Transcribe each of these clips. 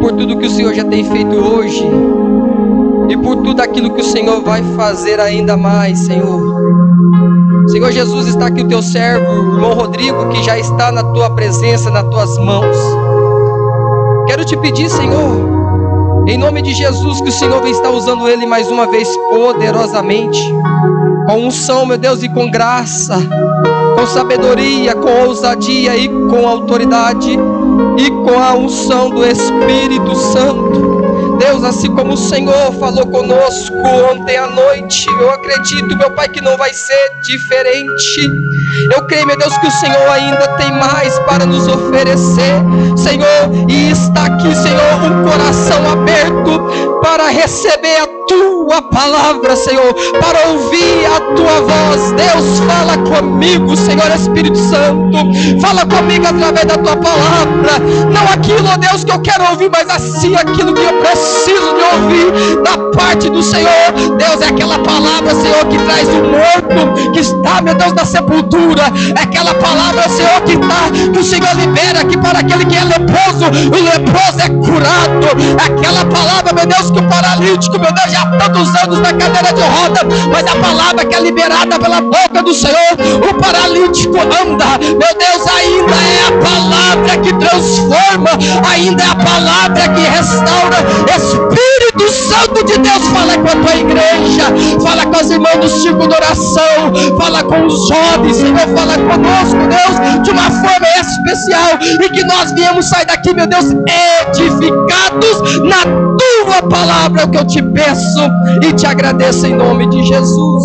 por tudo que o Senhor já tem feito hoje e por tudo aquilo que o Senhor vai fazer ainda mais, Senhor. Senhor Jesus, está aqui o teu servo, o irmão Rodrigo, que já está na tua presença, nas tuas mãos. Quero te pedir, Senhor, em nome de Jesus, que o Senhor venha estar usando ele mais uma vez poderosamente, com unção, meu Deus, e com graça, com sabedoria, com ousadia e com autoridade e com a unção do Espírito Santo. Deus, assim como o Senhor falou conosco ontem à noite, eu acredito, meu Pai, que não vai ser diferente. Eu creio, meu Deus, que o Senhor ainda tem mais para nos oferecer, Senhor, e está aqui, Senhor, um coração aberto para receber a tua palavra, Senhor, para ouvir a tua voz. Deus, fala comigo, Senhor Espírito Santo, fala comigo através da tua palavra, não aquilo, ó Deus, que eu quero ouvir, mas assim aquilo que eu preciso de ouvir da parte do Senhor. Deus, é aquela palavra, Senhor, que traz o morto que está, meu Deus, na sepultura, é aquela palavra, Senhor, que o Senhor libera aqui para aquele que é leproso, o leproso é curado, é aquela palavra, meu Deus, que o paralítico, meu Deus, já há tantos anos na cadeira de roda, mas a palavra que é liberada pela boca do Senhor, o paralítico anda. Meu Deus, ainda é a palavra que transforma, ainda é a palavra que restaura. Espírito Santo de Deus, fala com a tua igreja, fala com os irmãos do círculo de oração, fala com os jovens, Senhor, fala conosco, Deus, de uma forma especial, e que nós viemos sair daqui, meu Deus, edificados na tua palavra. É o que eu te peço e te agradeço em nome de Jesus.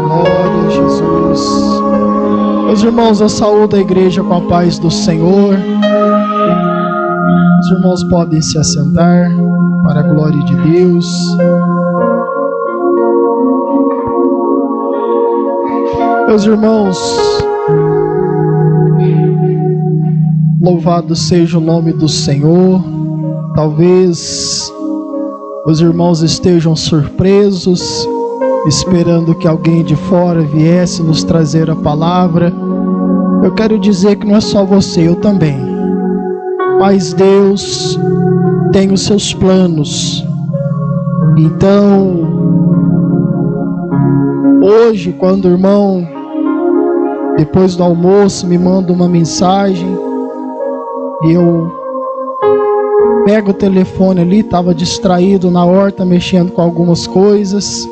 Glória a Jesus. Meus irmãos, eu saúdo a igreja com a paz do Senhor. Os irmãos podem se assentar para a glória de Deus. Meus irmãos, louvado seja o nome do Senhor. Talvez os irmãos estejam surpresos, esperando que alguém de fora viesse nos trazer a palavra. Eu quero dizer que não é só você, eu também. Mas Deus tem os seus planos. Então, hoje, quando o irmão, depois do almoço, me manda uma mensagem, e eu pego o telefone ali, estava distraído na horta, mexendo com algumas coisas.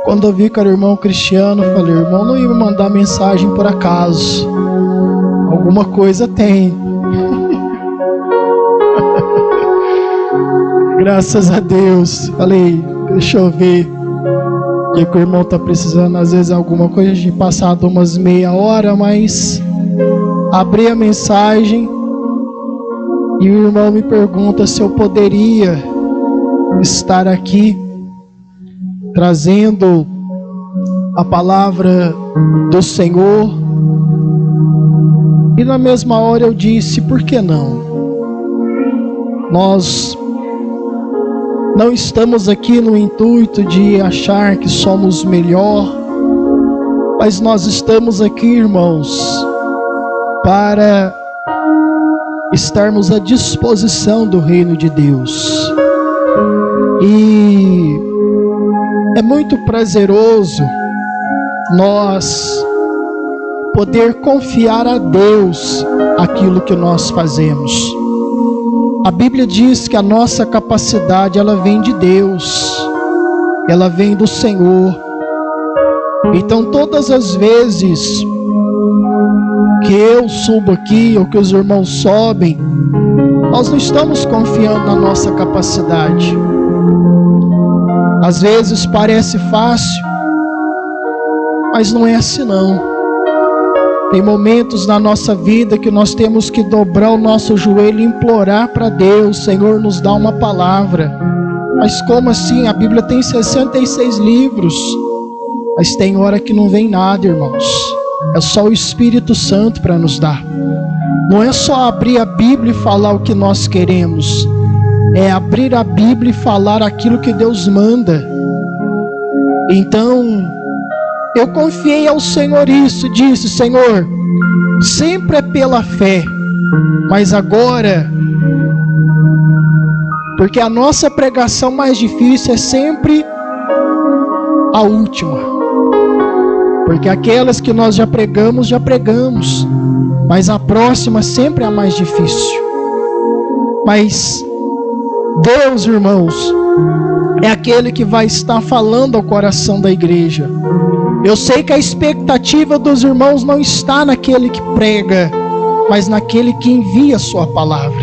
Quando eu vi que era o irmão Cristiano, eu falei: irmão, não ia me mandar mensagem por acaso, alguma coisa tem. Graças a Deus. Falei, deixa eu ver o que o irmão está precisando. Às vezes alguma coisa, a gente passado umas meia hora, mas abri a mensagem e o irmão me pergunta se eu poderia estar aqui trazendo a palavra do Senhor. E na mesma hora eu disse: por que não? Nós não estamos aqui no intuito de achar que somos melhor, mas nós estamos aqui, irmãos, para estarmos à disposição do reino de Deus. E é muito prazeroso nós poder confiar a Deus aquilo que nós fazemos. A Bíblia diz que a nossa capacidade, ela vem de Deus, ela vem do Senhor. Então, todas as vezes que eu subo aqui, ou que os irmãos sobem, nós não estamos confiando na nossa capacidade. Às vezes parece fácil, mas não é assim não. Tem momentos na nossa vida que nós temos que dobrar o nosso joelho e implorar para Deus: Senhor, nos dá uma palavra. Mas como assim? A Bíblia tem 66 livros, mas tem hora que não vem nada, irmãos. É só o Espírito Santo para nos dar. Não é só abrir a Bíblia e falar o que nós queremos, é abrir a Bíblia e falar aquilo que Deus manda. Então, eu confiei ao Senhor isso, disse: Senhor, sempre é pela fé, mas agora, porque a nossa pregação mais difícil é sempre a última, porque aquelas que nós já pregamos, mas a próxima sempre é a mais difícil. Mas Deus, irmãos, é aquele que vai estar falando ao coração da igreja. Eu sei que a expectativa dos irmãos não está naquele que prega, mas naquele que envia a sua palavra.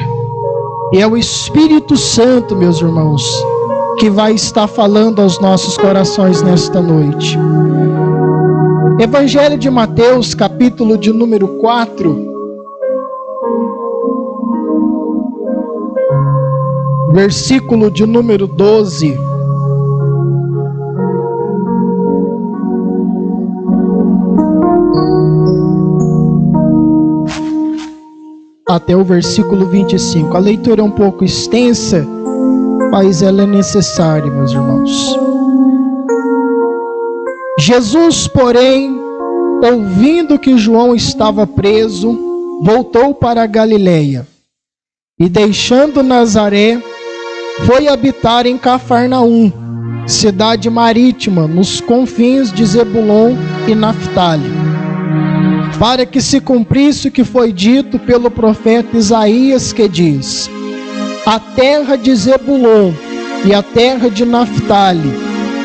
E é o Espírito Santo, meus irmãos, que vai estar falando aos nossos corações nesta noite. Evangelho de Mateus, capítulo de número 4, versículo de número 12. Até o versículo 25. A leitura é um pouco extensa, mas ela é necessária, meus irmãos. Jesus, porém, ouvindo que João estava preso, voltou para a Galileia, e deixando Nazaré, foi habitar em Cafarnaum, cidade marítima, nos confins de Zebulon e Naftali, para que se cumprisse o que foi dito pelo profeta Isaías, que diz: a terra de Zebulon e a terra de Naftali,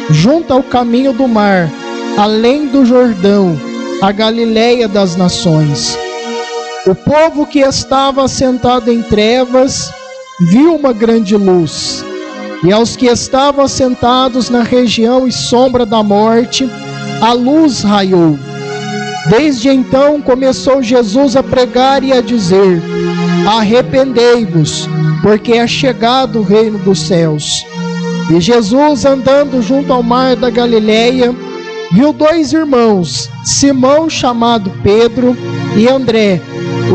junto ao caminho do mar, além do Jordão, a Galileia das nações. O povo que estava assentado em trevas viu uma grande luz, e aos que estavam assentados na região e sombra da morte, a luz raiou. Desde então começou Jesus a pregar e a dizer: arrependei-vos, porque é chegado o reino dos céus. E Jesus, andando junto ao mar da Galileia, viu dois irmãos, Simão, chamado Pedro, e André,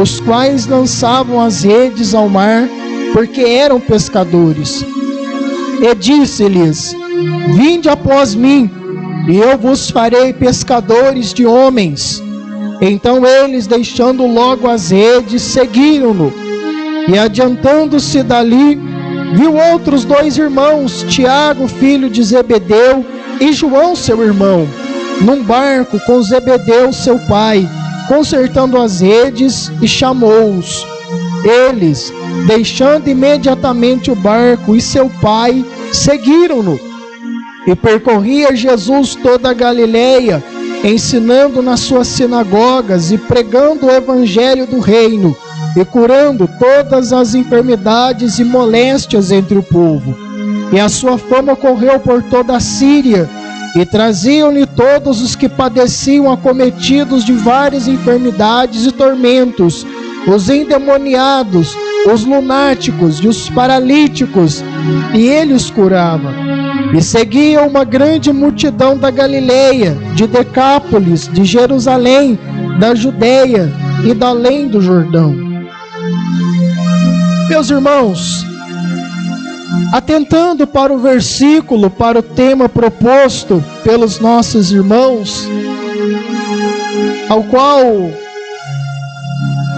os quais lançavam as redes ao mar, porque eram pescadores. E disse-lhes: vinde após mim, e eu vos farei pescadores de homens. Então eles, deixando logo as redes, seguiram-no. E adiantando-se dali, viu outros dois irmãos, Tiago, filho de Zebedeu, e João, seu irmão, num barco com Zebedeu, seu pai, consertando as redes, e chamou-os. Eles, deixando imediatamente o barco e seu pai, seguiram-no. E percorria Jesus toda a Galileia, ensinando nas suas sinagogas e pregando o evangelho do reino, e curando todas as enfermidades e moléstias entre o povo. E a sua fama correu por toda a Síria, e traziam-lhe todos os que padeciam acometidos de várias enfermidades e tormentos, os endemoniados, os lunáticos e os paralíticos, e ele os curava. E seguia uma grande multidão da Galileia, de Decápolis, de Jerusalém, da Judeia e da além do Jordão. Meus irmãos, atentando para o versículo, para o tema proposto pelos nossos irmãos, ao qual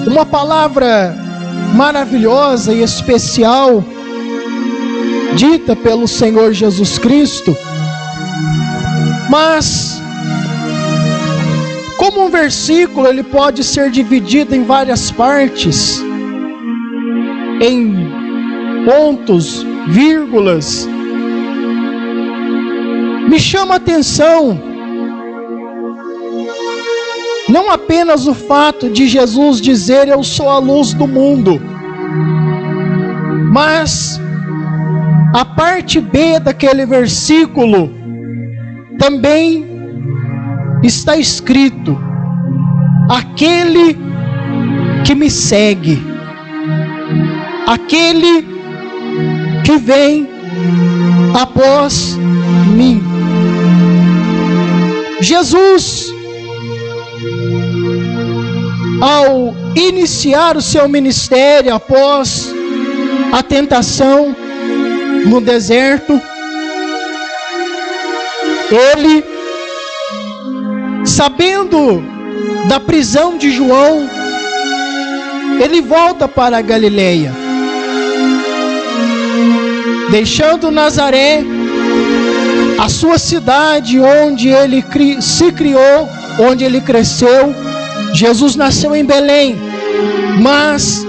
uma palavra maravilhosa e especial dita pelo Senhor Jesus Cristo, mas como um versículo ele pode ser dividido em várias partes, em pontos, vírgulas, me chama a atenção não apenas o fato de Jesus dizer: eu sou a luz do mundo, mas a parte B daquele versículo também está escrito: aquele que me segue, aquele que vem após mim. Jesus, ao iniciar o seu ministério após a tentação no deserto, ele, sabendo da prisão de João, ele volta para a Galileia, deixando Nazaré, a sua cidade onde ele se criou, onde ele cresceu. Jesus nasceu em Belém, mas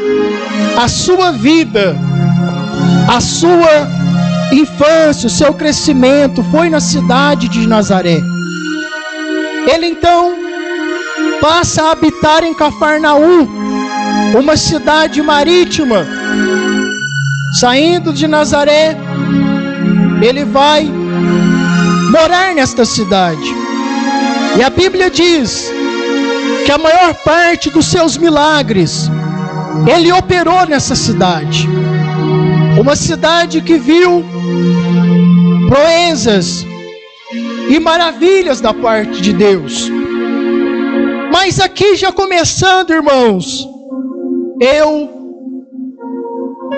a sua vida, a sua infância, o seu crescimento foi na cidade de Nazaré. Ele então passa a habitar em Cafarnaum, uma cidade marítima. Saindo de Nazaré, ele vai morar nesta cidade. E a Bíblia diz que a maior parte dos seus milagres ele operou nessa cidade. Uma cidade que viu proezas e maravilhas da parte de Deus. Mas aqui já começando, irmãos, eu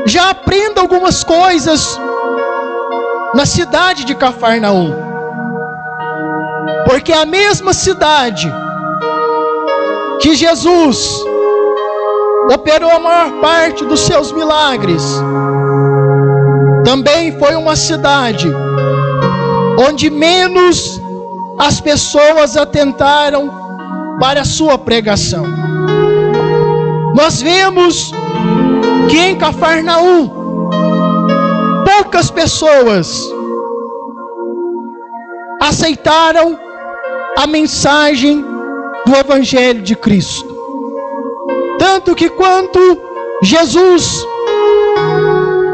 já aprendo algumas coisas na cidade de Cafarnaum. Porque a mesma cidade que Jesus operou a maior parte dos seus milagres, também foi uma cidade onde menos as pessoas atentaram para a sua pregação. Nós vemos que em Cafarnaum, poucas pessoas aceitaram a mensagem do Evangelho de Cristo. Tanto que quando Jesus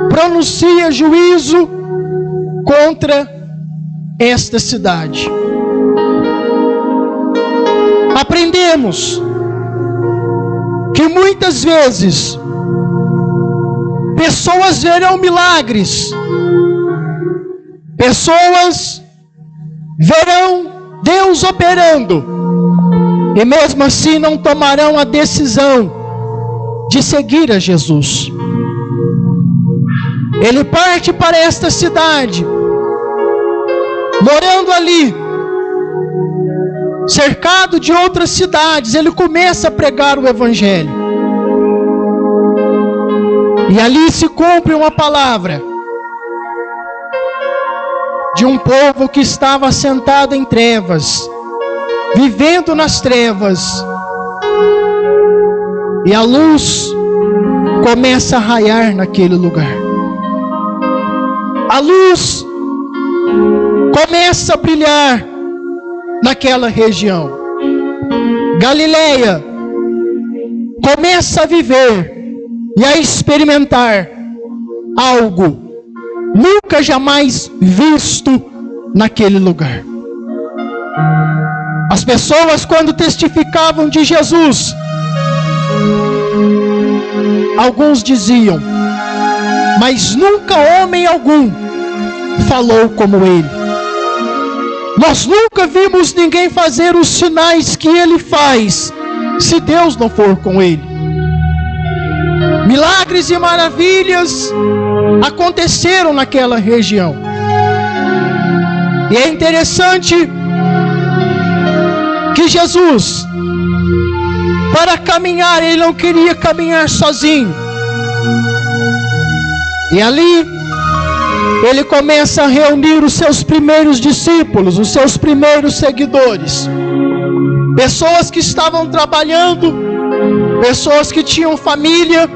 pronuncia juízo contra esta cidade, aprendemos que muitas vezes pessoas verão milagres, pessoas verão Deus operando, e mesmo assim não tomarão a decisão de seguir a Jesus. Ele parte para esta cidade, morando ali, cercado de outras cidades, ele começa a pregar o Evangelho. E ali se cumpre uma palavra de um povo que estava sentado em trevas, vivendo nas trevas, e a luz começa a raiar naquele lugar. A luz começa a brilhar naquela região. Galileia começa a viver e a experimentar algo nunca jamais visto naquele lugar. As pessoas, quando testificavam de Jesus, alguns diziam: mas nunca homem algum falou como ele. Nós nunca vimos ninguém fazer os sinais que ele faz, se Deus não for com ele. Milagres e maravilhas aconteceram naquela região. E é interessante que Jesus, para caminhar, ele não queria caminhar sozinho. E ali ele começa a reunir os seus primeiros discípulos, os seus primeiros seguidores. Pessoas que estavam trabalhando, pessoas que tinham família.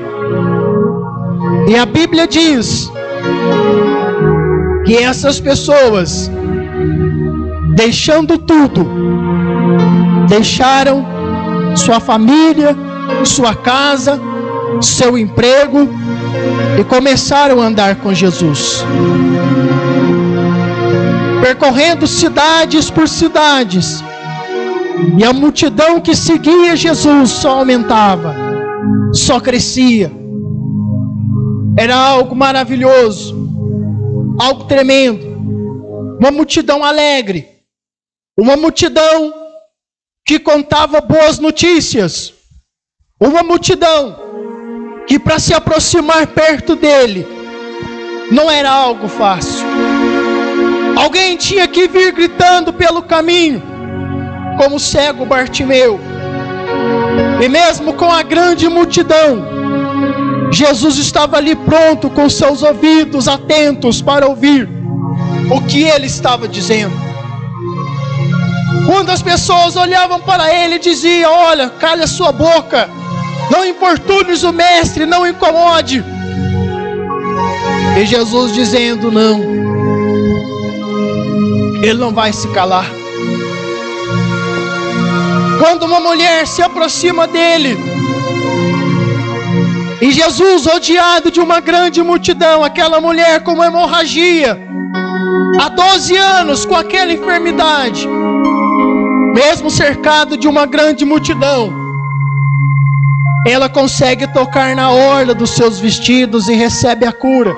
E a Bíblia diz que essas pessoas, deixando tudo, deixaram sua família, sua casa, seu emprego, e começaram a andar com Jesus, percorrendo cidades por cidades, e a multidão que seguia Jesus só aumentava, só crescia. Era algo maravilhoso, algo tremendo, uma multidão alegre, uma multidão que contava boas notícias, uma multidão que para se aproximar perto dele não era algo fácil. Alguém tinha que vir gritando pelo caminho, como o cego Bartimeu. E mesmo com a grande multidão, Jesus estava ali pronto, com seus ouvidos atentos para ouvir o que ele estava dizendo. Quando as pessoas olhavam para ele e diziam: olha, cale a sua boca, não importunes o mestre, não o incomode. E Jesus dizendo: não, ele não vai se calar. Quando uma mulher se aproxima dele, e Jesus, rodeado de uma grande multidão, aquela mulher com uma hemorragia, há 12 anos com aquela enfermidade, mesmo cercado de uma grande multidão, ela consegue tocar na orla dos seus vestidos e recebe a cura.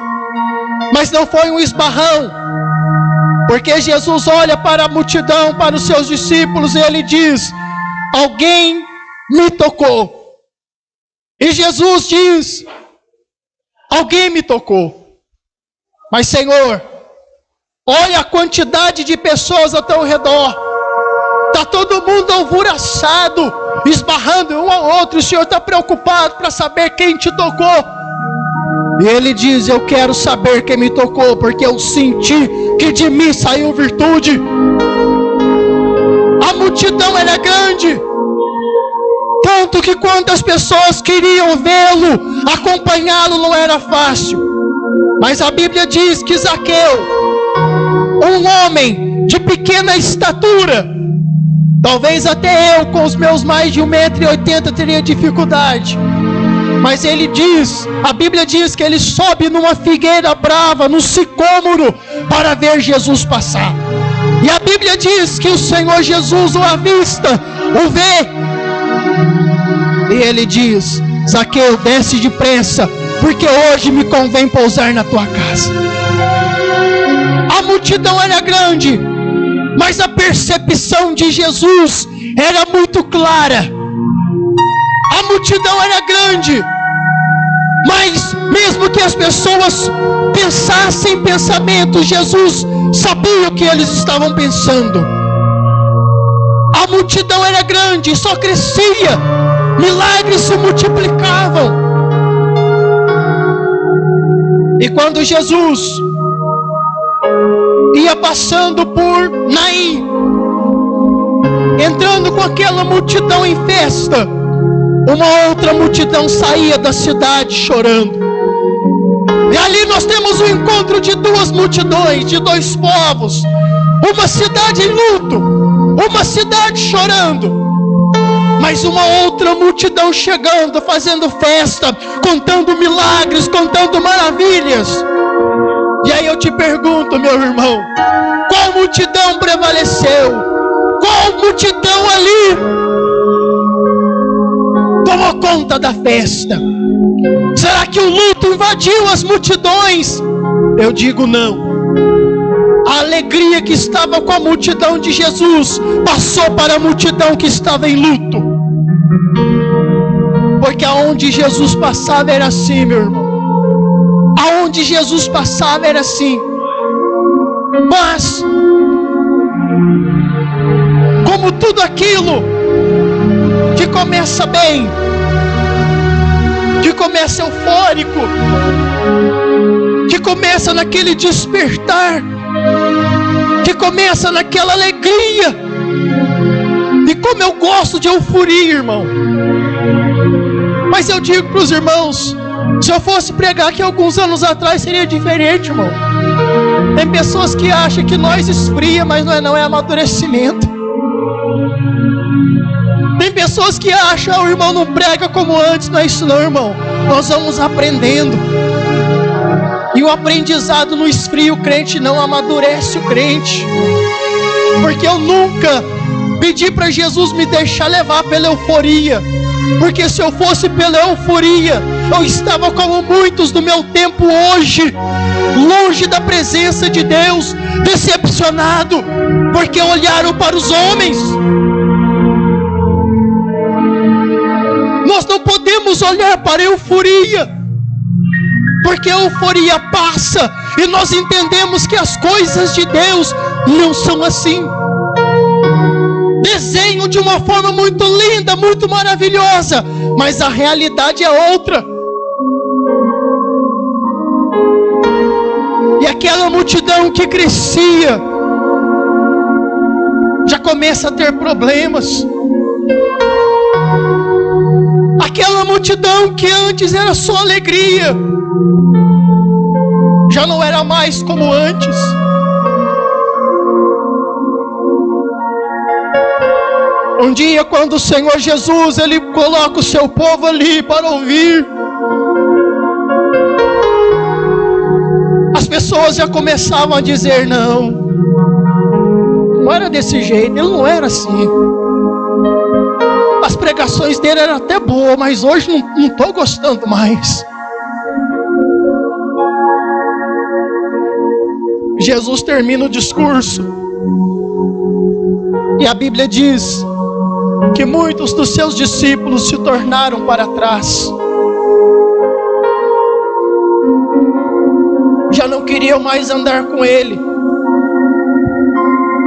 Mas não foi um esbarrão, porque Jesus olha para a multidão, para os seus discípulos, e ele diz: alguém me tocou. E Jesus diz: alguém me tocou. Mas Senhor, olha a quantidade de pessoas ao teu redor. Está todo mundo alvoroçado, esbarrando um ao outro. O Senhor está preocupado para saber quem te tocou. E ele diz: eu quero saber quem me tocou, porque eu senti que de mim saiu virtude. A multidão era grande, tanto que quando as pessoas queriam vê-lo, acompanhá-lo não era fácil. Mas a Bíblia diz que Zaqueu, um homem de pequena estatura, talvez até eu com os meus mais de 1,80 m teria dificuldade, mas ele diz, a Bíblia diz que ele sobe numa figueira brava, num sicômoro, para ver Jesus passar. E a Bíblia diz que o Senhor Jesus o avista, o vê, e ele diz: Zaqueu, desce depressa, porque hoje me convém pousar na tua casa. A multidão era grande, mas a percepção de Jesus era muito clara. A multidão era grande, mas mesmo que as pessoas pensassem pensamentos, Jesus sabia o que eles estavam pensando. A multidão era grande, só crescia, milagres se multiplicavam. E quando Jesus ia passando por Naim, entrando com aquela multidão em festa, uma outra multidão saía da cidade chorando. E ali nós temos o encontro de duas multidões, de dois povos. Uma cidade em luto, uma cidade chorando, mas uma outra multidão chegando, fazendo festa, contando milagres, contando maravilhas. E aí eu te pergunto, meu irmão, qual multidão prevaleceu? Qual multidão ali tomou conta da festa? Será que o luto invadiu as multidões? Eu digo não. A alegria que estava com a multidão de Jesus passou para a multidão que estava em luto. Porque aonde Jesus passava era assim, meu irmão. Aonde Jesus passava era assim. Mas, como tudo aquilo que começa bem, que começa eufórico, que começa naquele despertar, que começa naquela alegria. E como eu gosto de euforia, irmão. Mas eu digo para os irmãos, se eu fosse pregar aqui alguns anos atrás, seria diferente, irmão. Tem pessoas que acham que nós esfria, mas não é amadurecimento. Tem pessoas que acham, o irmão não prega como antes. Não é isso não, irmão. Nós vamos aprendendo. E o aprendizado não esfria o crente, não amadurece o crente. Porque eu nunca pedi para Jesus me deixar levar pela euforia. Porque se eu fosse pela euforia, eu estava como muitos do meu tempo hoje, longe da presença de Deus, decepcionado, porque olharam para os homens. Nós não podemos olhar para a euforia, porque a euforia passa E nós entendemos que as coisas de Deus não são assim. Desenho de uma forma muito linda, muito maravilhosa, mas a realidade é outra. E aquela multidão que crescia já começa a ter problemas. Aquela multidão que antes era só alegria, já não era mais como antes. Um dia, quando o Senhor Jesus, Ele coloca o seu povo ali para ouvir, as pessoas já começavam a dizer: não era desse jeito, Ele não era assim. As pregações dele eram até boas, mas hoje não estou gostando mais. Jesus termina o discurso, e a Bíblia diz que muitos dos seus discípulos se tornaram para trás. Já não queriam mais andar com ele.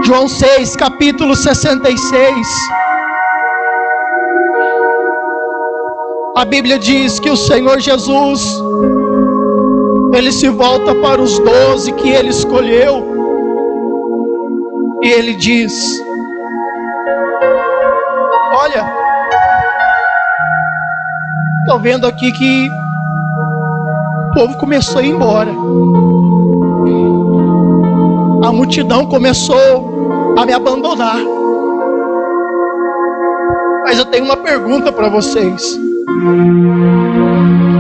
João 6, capítulo 66. A Bíblia diz que o Senhor Jesus, Ele se volta para os 12 que Ele escolheu, e Ele diz: olha, estou vendo aqui que o povo começou a ir embora. A multidão começou a me abandonar. Mas eu tenho uma pergunta para vocês.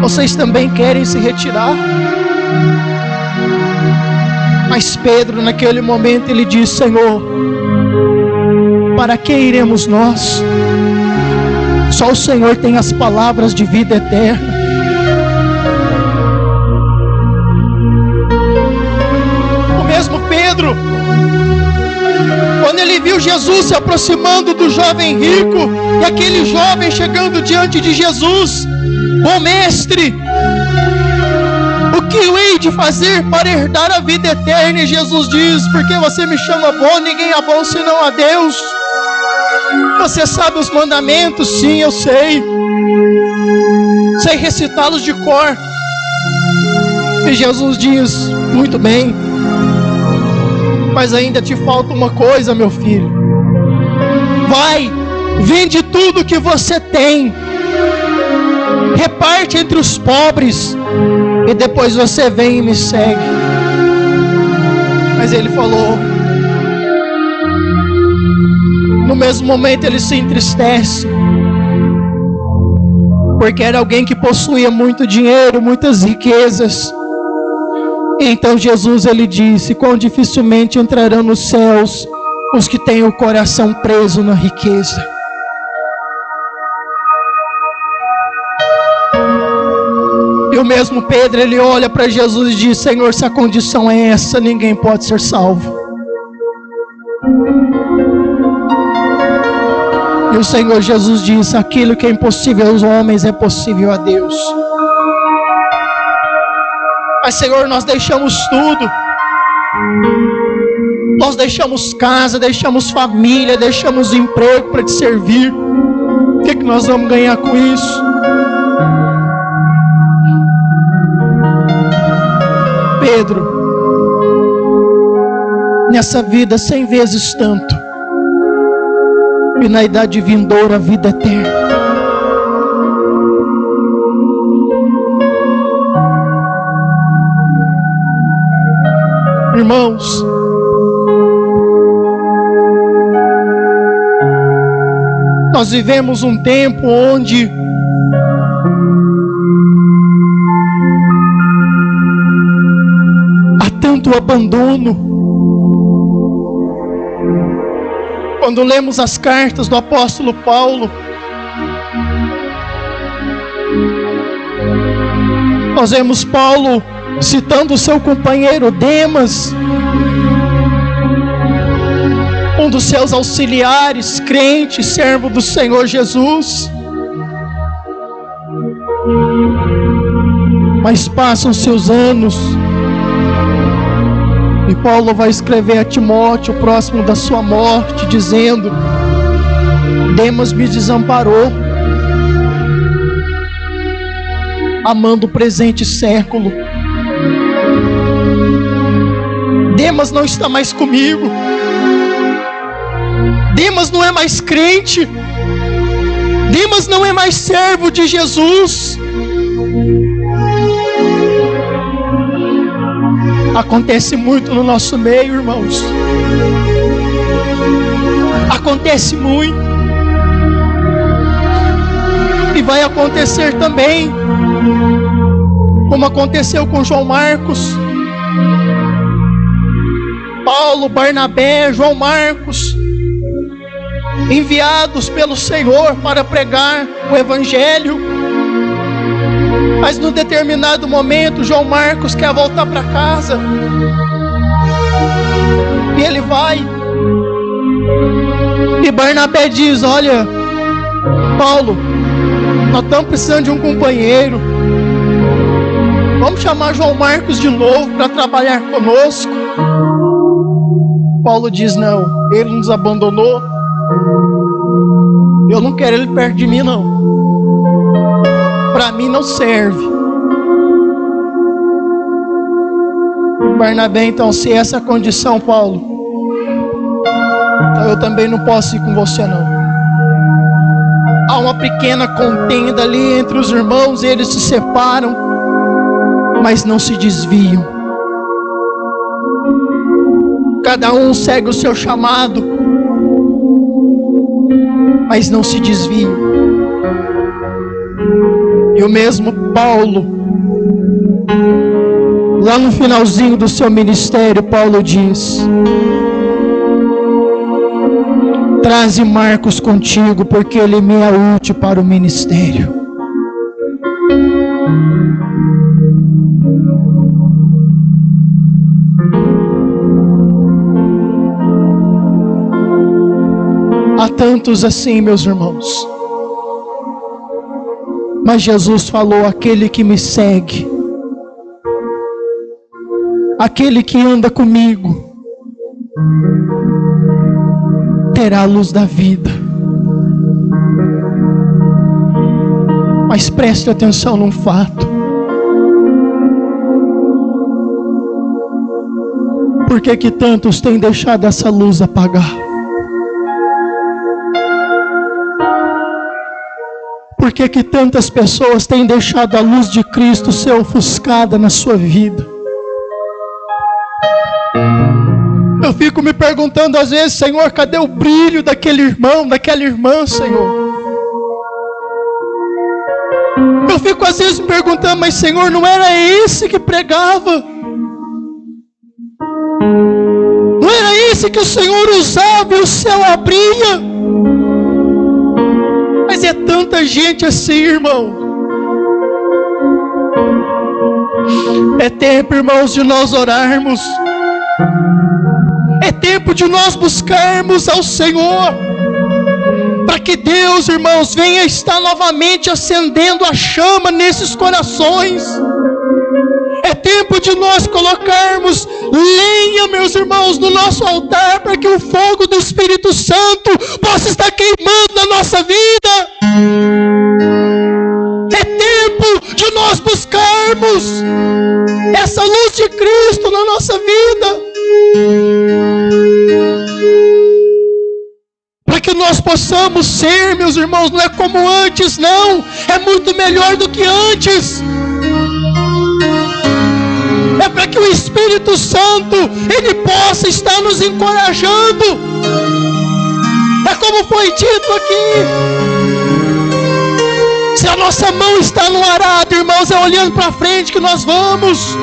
Vocês também querem se retirar? Mas Pedro, naquele momento, ele diz: Senhor, para que iremos nós? Só o Senhor tem as palavras de vida eterna. O mesmo Pedro, quando ele viu Jesus se aproximando do jovem rico, e aquele jovem chegando diante de Jesus: bom mestre, o que eu hei de fazer para herdar a vida eterna? E Jesus diz: porque você me chama bom? Ninguém é bom senão a Deus. Você sabe os mandamentos? Sim, eu sei. Sei recitá-los de cor. E Jesus diz: muito bem, mas ainda te falta uma coisa, meu filho. Vai, vende tudo que você tem, reparte entre os pobres, e depois você vem e me segue. Mas ele falou. No mesmo momento ele se entristece, porque era alguém que possuía muito dinheiro, muitas riquezas. Então Jesus, ele disse: quão dificilmente entrarão nos céus os que têm o coração preso na riqueza. E o mesmo Pedro, ele olha para Jesus e diz: Senhor, se a condição é essa, ninguém pode ser salvo. E o Senhor Jesus diz: aquilo que é impossível aos homens é possível a Deus. Mas Senhor, nós deixamos tudo. Nós deixamos casa, deixamos família, deixamos emprego para te servir. O que nós vamos ganhar com isso? Pedro, nessa vida 100 vezes tanto, e na idade vindoura a vida eterna. Irmãos, nós vivemos um tempo onde há tanto abandono. Quando lemos as cartas do apóstolo Paulo, nós vemos Paulo citando o seu companheiro Demas, um dos seus auxiliares, crente, servo do Senhor Jesus. Mas passam-se os anos, E Paulo vai escrever a Timóteo, próximo da sua morte, dizendo: Demas me desamparou, amando o presente século. Demas não está mais comigo. Demas não é mais crente. Demas não é mais servo de Jesus. Acontece muito no nosso meio, irmãos. Acontece muito. E vai acontecer também, como aconteceu com João Marcos. Paulo, Barnabé, João Marcos, enviados pelo Senhor para pregar o Evangelho. Mas num determinado momento, João Marcos quer voltar para casa. E ele vai. E Barnabé diz: olha, Paulo, nós estamos precisando de um companheiro. Vamos chamar João Marcos de novo para trabalhar conosco. Paulo diz: não, ele nos abandonou. Eu não quero ele perto de mim, não. Para mim não serve. Barnabé, então, se essa é a condição, Paulo, então eu também não posso ir com você, não. Há uma pequena contenda ali entre os irmãos, eles se separam, mas não se desviam. Cada um segue o seu chamado, mas não se desviam. E o mesmo Paulo, lá no finalzinho do seu ministério, Paulo diz: traze Marcos contigo, porque ele me é útil para o ministério. Há tantos assim, meus irmãos. Mas Jesus falou: aquele que me segue, aquele que anda comigo, terá a luz da vida. Mas preste atenção num fato. Por que que tantos têm deixado essa luz apagar? Por que que tantas pessoas têm deixado a luz de Cristo ser ofuscada na sua vida? Eu fico me perguntando às vezes: Senhor, cadê o brilho daquele irmão, daquela irmã, Senhor? Eu fico às vezes me perguntando: mas Senhor, não era esse que pregava? Não era esse que o Senhor usava e o céu abria? Mas é tanta gente assim, irmão. É tempo, irmãos, de nós orarmos. É tempo de nós buscarmos ao Senhor, para que Deus, irmãos, venha estar novamente acendendo a chama nesses corações. É tempo de nós colocarmos lenha, meus irmãos, no nosso altar, para que o fogo do Espírito Santo possa estar queimando a nossa vida. É tempo de nós buscarmos essa luz de Cristo na nossa vida, para que nós possamos ser, meus irmãos, não é como antes, não, é muito melhor do que antes. É para que o Espírito Santo, ele possa estar nos encorajando. É como foi dito aqui: se a nossa mão está no arado, irmãos, é olhando para frente que nós vamos.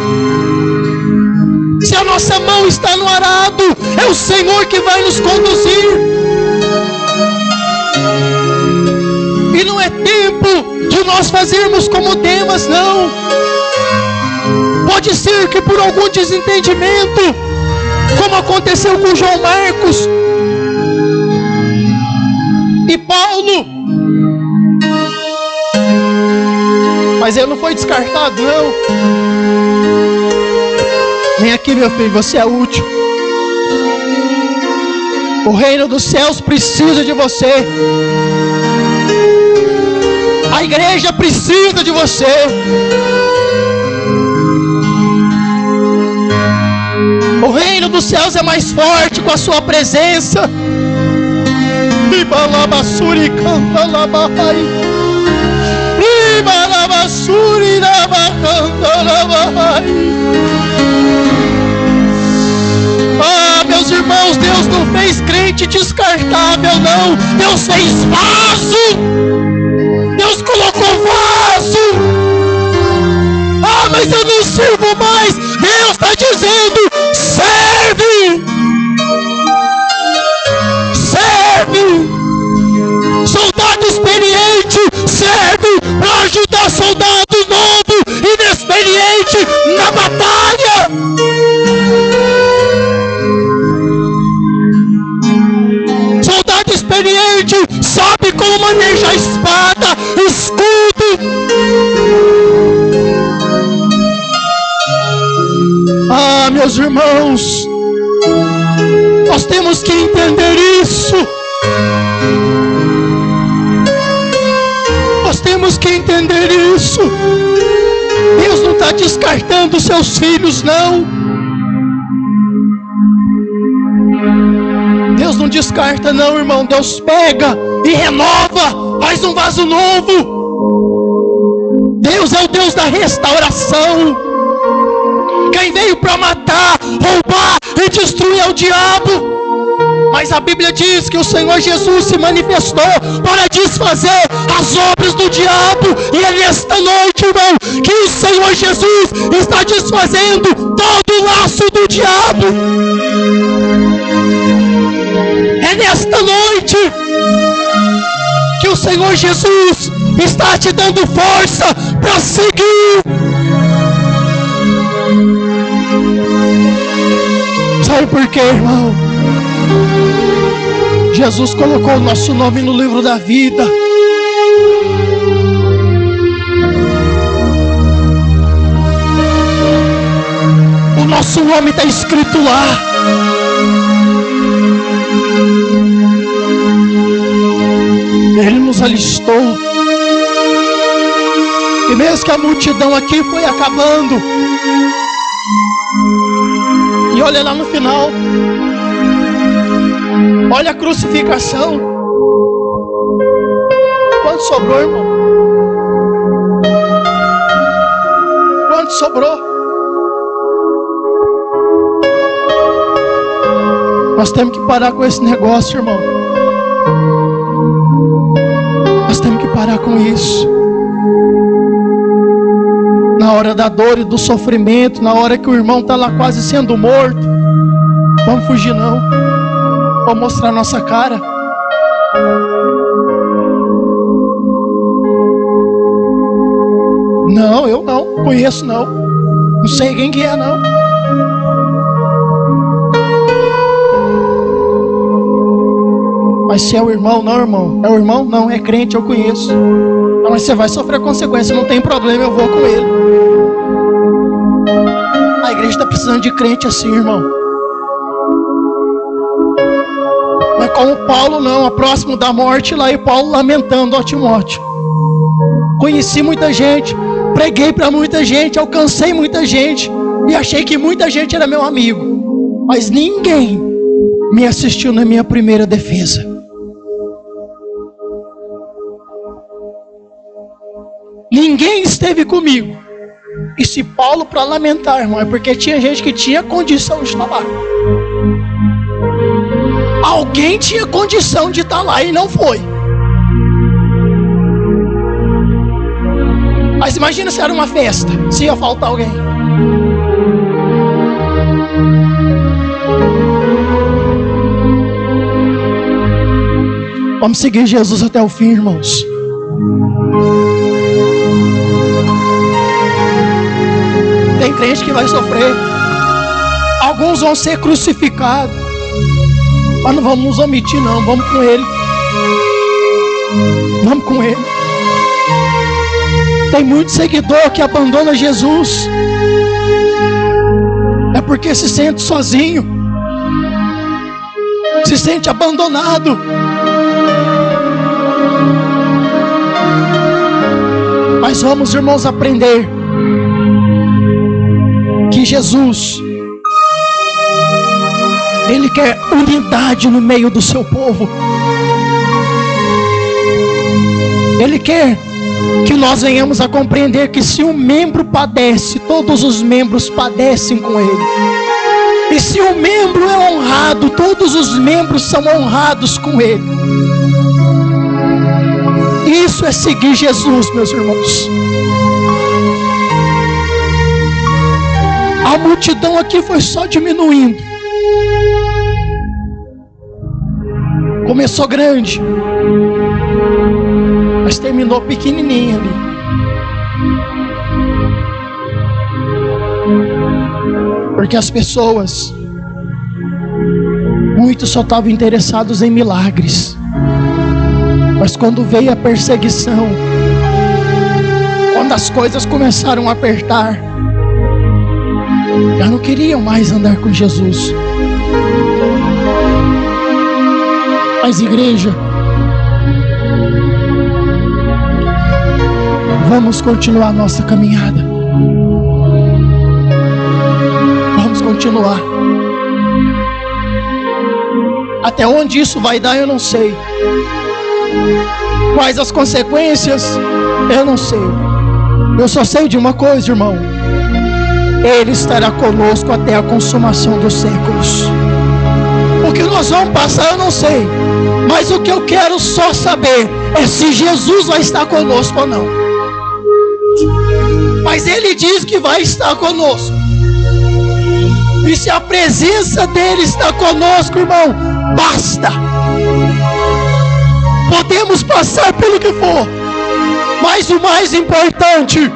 Se a nossa mão está no arado, é o Senhor que vai nos conduzir. E não é tempo de nós fazermos como Demas, não. Pode ser que por algum desentendimento, como aconteceu com João Marcos e Paulo, mas ele não foi descartado, não. Vem aqui, meu filho, você é útil. O reino dos céus precisa de você. A igreja precisa de você. O reino dos céus é mais forte com a sua presença. Ibalabassuri canta labai. Ibalabassuri canta labai. Ah, meus irmãos, Deus não fez crente descartável, não. Deus fez vaso. Deus colocou vaso. Ah, mas eu não sirvo mais. Deus está dizendo: serve. Serve. Soldado experiente serve para ajudar soldado novo, inexperiente na batalha. Soldado experiente sabe como manejar espada, escudo. Ah, meus irmãos, nós temos que entender isso. Nós temos que entender isso. Deus não está descartando seus filhos, não. Deus não descarta, não, irmão. Deus pega e renova, faz um vaso novo. Deus é o Deus da restauração. Quem veio para matar, roubar e destruir é o diabo. Mas a Bíblia diz que o Senhor Jesus se manifestou para desfazer as obras do diabo. E é nesta noite, irmão, que o Senhor Jesus está desfazendo todo o laço do diabo. É nesta noite que o Senhor Jesus está te dando força para seguir. Sabe por quê, irmão? Jesus colocou o nosso nome no livro da vida. O nosso nome está escrito lá. Ele nos alistou. E mesmo que a multidão aqui foi acabando, e olha lá no final, olha a crucificação. Quanto sobrou, irmão? Quanto sobrou? Nós temos que parar com esse negócio, irmão. Nós temos que parar com isso. Na hora da dor e do sofrimento, na hora que o irmão está lá quase sendo morto, vamos fugir não. Vamos mostrar nossa cara. Não, eu não conheço não. Não sei quem que é não. Mas se é o irmão, não, irmão. É o irmão? Não, é crente, eu conheço. Não, mas você vai sofrer consequência, não tem problema, eu vou com ele. A igreja está precisando de crente assim, irmão. Não é como Paulo, não, a próximo da morte lá, e Paulo lamentando, ó Timóteo. Conheci muita gente, preguei para muita gente, alcancei muita gente, e achei que muita gente era meu amigo. Mas ninguém me assistiu na minha primeira defesa. Ninguém esteve comigo. E se Paulo para lamentar, irmão, é porque tinha gente que tinha condição de estar lá. Alguém tinha condição de estar lá e não foi. Mas imagina se era uma festa, se ia faltar alguém. Vamos seguir Jesus até o fim, irmãos. Tem crente que vai sofrer. Alguns vão ser crucificados. Mas não vamos nos omitir não. Vamos com Ele. Vamos com Ele. Tem muito seguidor que abandona Jesus. é porque se sente sozinho, se sente abandonado. Mas vamos, irmãos, aprender que Jesus, Ele quer unidade no meio do seu povo. Ele quer que nós venhamos a compreender que se um membro padece, todos os membros padecem com ele. E se um membro é honrado, todos os membros são honrados com ele. Isso é seguir Jesus, meus irmãos. A multidão aqui foi só diminuindo. Começou grande, mas terminou pequenininha ali. Porque as pessoas, muitos só estavam interessados em milagres. Mas quando veio a perseguição, quando as coisas começaram a apertar, já não queriam mais andar com Jesus. Mas igreja, vamos continuar nossa caminhada. Vamos continuar. Até onde isso vai dar, eu não sei. Quais as consequências, eu não sei. Eu só sei de uma coisa, irmão: Ele estará conosco até a consumação dos séculos. O que nós vamos passar, eu não sei. Mas o que eu quero só saber é se Jesus vai estar conosco ou não. Mas Ele diz que vai estar conosco. E se a presença dEle está conosco, irmão, basta. Podemos passar pelo que for, mas o mais importante,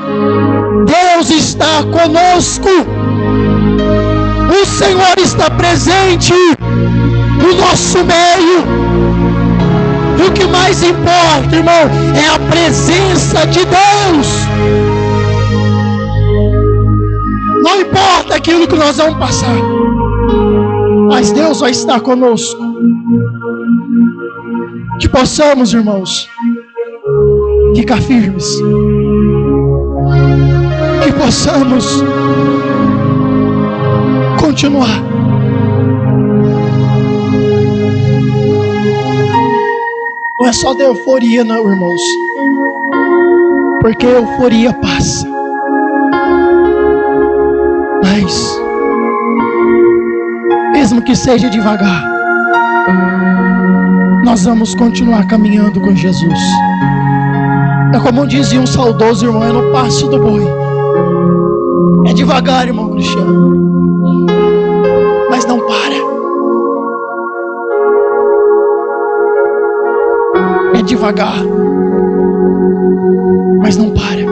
Deus está conosco. O Senhor está presente no nosso meio. E o que mais importa, irmão, é a presença de Deus. Não importa aquilo que nós vamos passar, mas Deus vai estar conosco. Que possamos, irmãos, ficar firmes. Que possamos continuar. Não é só da euforia, não, irmãos. Porque a euforia passa. Mas, mesmo que seja devagar, nós vamos continuar caminhando com Jesus. É como dizia um saudoso irmão: é no passo do boi. É devagar, irmão Cristiano, mas não para. É devagar, mas não para.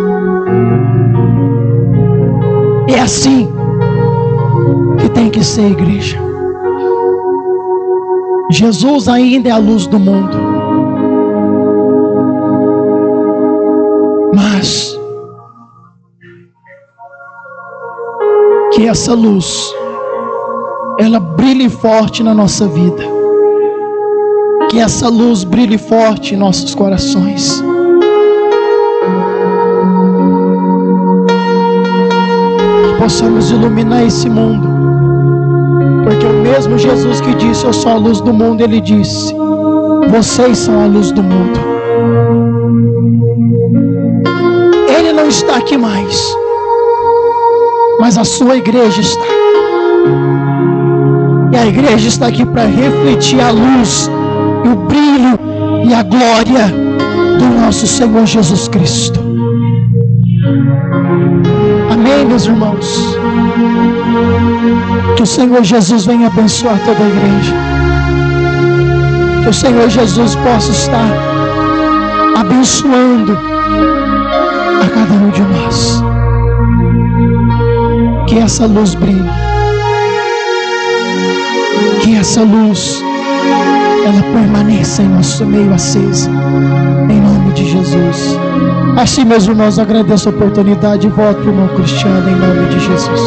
É assim que tem que ser, igreja. Jesus ainda é a luz do mundo, mas que essa luz ela brilhe forte na nossa vida, que essa luz brilhe forte em nossos corações. Que possamos iluminar esse mundo. Porque o mesmo Jesus que disse: eu sou a luz do mundo, Ele disse: vocês são a luz do mundo. Ele não está aqui mais, mas a sua igreja está. E a igreja está aqui para refletir a luz, e o brilho e a glória do nosso Senhor Jesus Cristo. Amém, meus irmãos? Que o Senhor Jesus venha abençoar toda a igreja. Que o Senhor Jesus possa estar abençoando a cada um de nós. Que essa luz brilhe. Que essa luz ela permaneça em nosso meio acesa. Em nome de Jesus. Assim, meus irmãos, agradeço a oportunidade e voto para o irmão Cristiano em nome de Jesus.